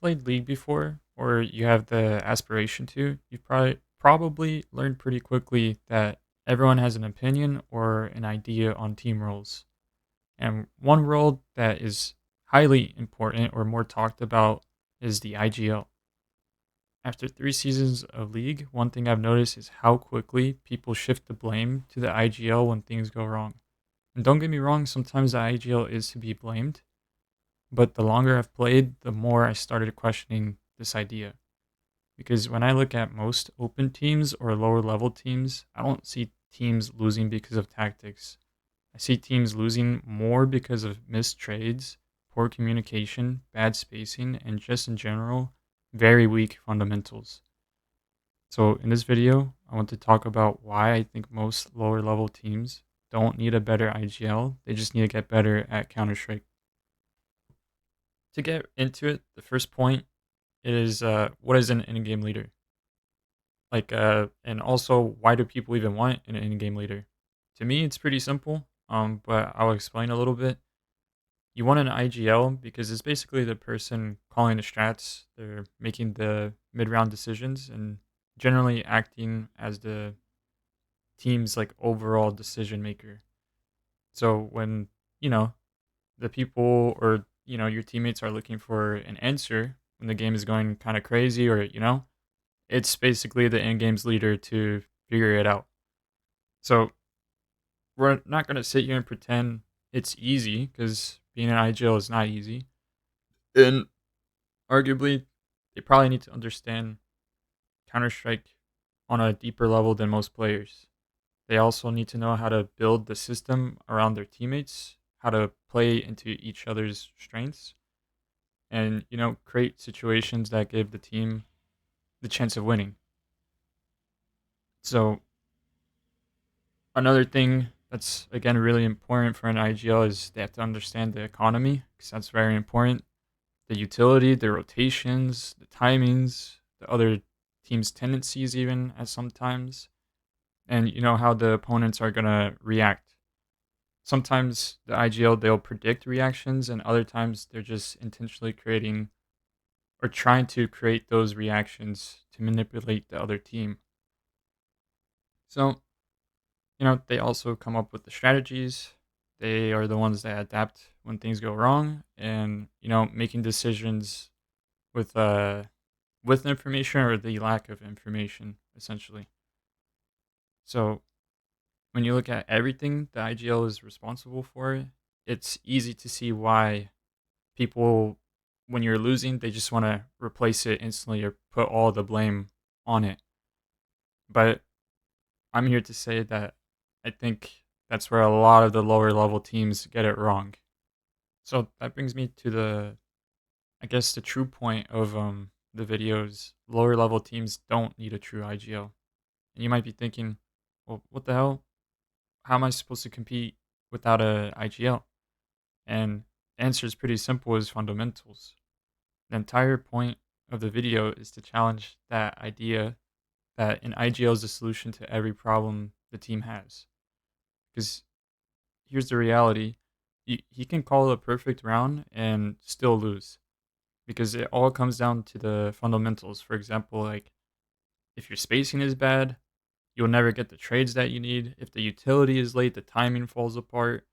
played League before or you have the aspiration to, you've probably learned pretty quickly that everyone has an opinion or an idea on team roles. And one role that is highly important or more talked about is the IGL. After 3 seasons of League, one thing I've noticed is how quickly people shift the blame to the IGL when things go wrong. And don't get me wrong, sometimes the IGL is to be blamed, but the longer I've played, the more I started questioning this idea. Because when I look at most open teams or lower level teams, I don't see teams losing because of tactics. I see teams losing more because of missed trades, poor communication, bad spacing, and just in general, very weak fundamentals. So, in this video, I want to talk about why I think most lower level teams don't need a better IGL, they just need to get better at counterstrike. To get into it, the first point is what is an in-game leader? And also why do people even want an in-game leader? To me, it's pretty simple. But I'll explain a little bit. You want an IGL because it's basically the person calling the strats. They're making the mid-round decisions and generally acting as the team's like overall decision maker. So when you know the people or your teammates are looking for an answer when the game is going kind of crazy, or it's basically the in game's leader to figure it out. So we're not going to sit here and pretend it's easy because being an IGL is not easy. And arguably, they probably need to understand Counter Strike on a deeper level than most players. They also need to know how to build the system around their teammates, how to play into each other's strengths, and create situations that give the team the chance of winning. So another thing that's again really important for an IGL is they have to understand the economy because that's very important. The utility, the rotations, the timings, the other team's tendencies, even at sometimes, and how the opponents are gonna react. Sometimes the IGL they'll predict reactions, and other times they're just intentionally creating or trying to create those reactions to manipulate the other team. So they also come up with the strategies. They are the ones that adapt when things go wrong, and making decisions with with information or the lack of information, essentially. So when you look at everything the IGL is responsible for, it's easy to see why people, when you're losing, they just want to replace it instantly or put all the blame on it. But I'm here to say that I think that's where a lot of the lower level teams get it wrong. So that brings me to I guess, the true point of the videos. Lower level teams don't need a true IGL. And you might be thinking, well, what the hell? How am I supposed to compete without a IGL? And the answer is pretty simple: is fundamentals. The entire point of the video is to challenge that idea that an IGL is the solution to every problem the team has. Because here's the reality: he can call a perfect round and still lose because it all comes down to the fundamentals. For example, like if your spacing is bad, you'll never get the trades that you need. If the utility is late, the timing falls apart.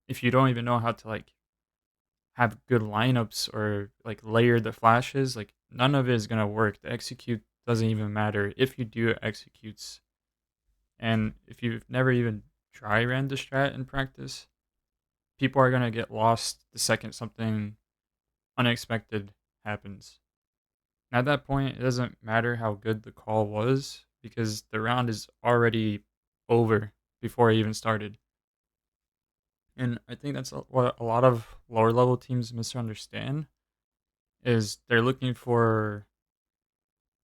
If you don't even know how to like have good lineups or like layer the flashes, like none of it is gonna work. The execute doesn't even matter. If you do, it executes. And if you've never even try ran the strat in practice, people are gonna get lost the second something unexpected happens. At that point, it doesn't matter how good the call was because the round is already over before it even started. And I think that's what a lot of lower level teams misunderstand is they're looking for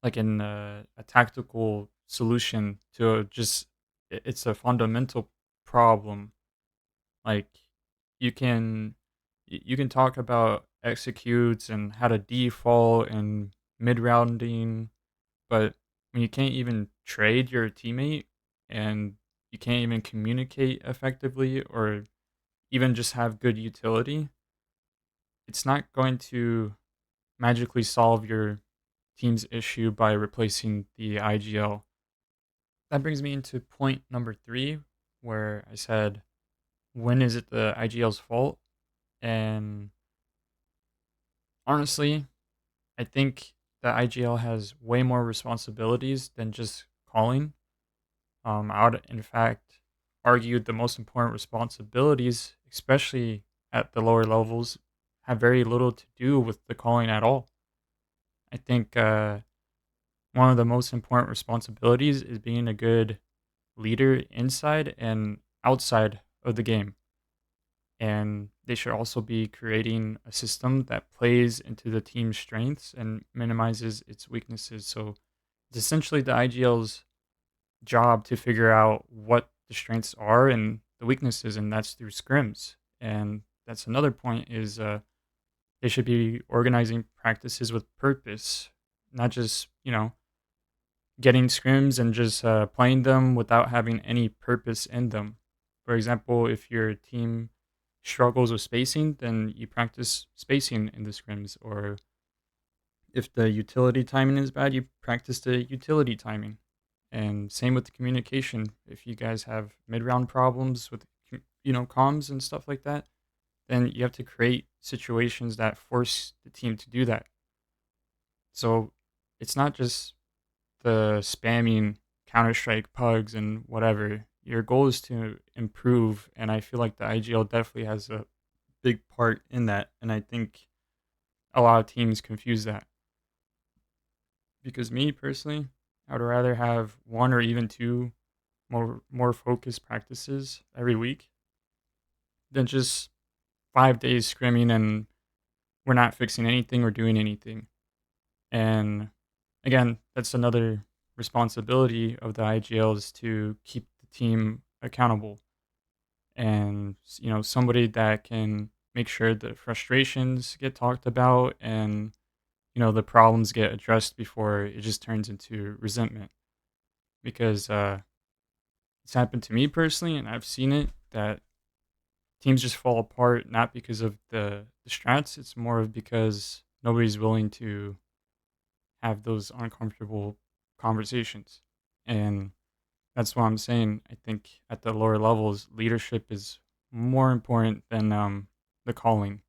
like a tactical solution to just it's a fundamental problem. Like you can you can talk about executes and how to default and mid rounding, but when you can't even trade your teammate and you can't even communicate effectively or even just have good utility, it's not going to magically solve your team's issue by replacing the IGL. That brings me into point number three, where I said, when is it the IGL's fault? And honestly, I think the IGL has way more responsibilities than just calling. I would, in fact, argue the most important responsibilities, especially at the lower levels, have very little to do with the calling at all. I think one of the most important responsibilities is being a good leader inside and outside of the game. And they should also be creating a system that plays into the team's strengths and minimizes its weaknesses. So it's essentially the IGL's job to figure out what the strengths are and the weaknesses, and that's through scrims. And that's another point is they should be organizing practices with purpose, not just getting scrims and just playing them without having any purpose in them. For example, if your team struggles with spacing, then you practice spacing in the scrims. Or if the utility timing is bad, you practice the utility timing. And same with the communication. If you guys have mid-round problems with comms and stuff like that, then you have to create situations that force the team to do that. So it's not just the spamming counterstrike pugs and whatever. Your goal is to improve, and I feel like the IGL definitely has a big part in that. And I think a lot of teams confuse that, because me personally, I would rather have one or even two more focused practices every week than just 5 days scrimming and we're not fixing anything or doing anything. And again, that's another responsibility of the IGL, is to keep the team accountable, and somebody that can make sure the frustrations get talked about and the problems get addressed before it just turns into resentment. Because it's happened to me personally, and I've seen it, that teams just fall apart not because of the strats. It's more of because nobody's willing to have those uncomfortable conversations. And that's why I'm saying I think at the lower levels, leadership is more important than the calling.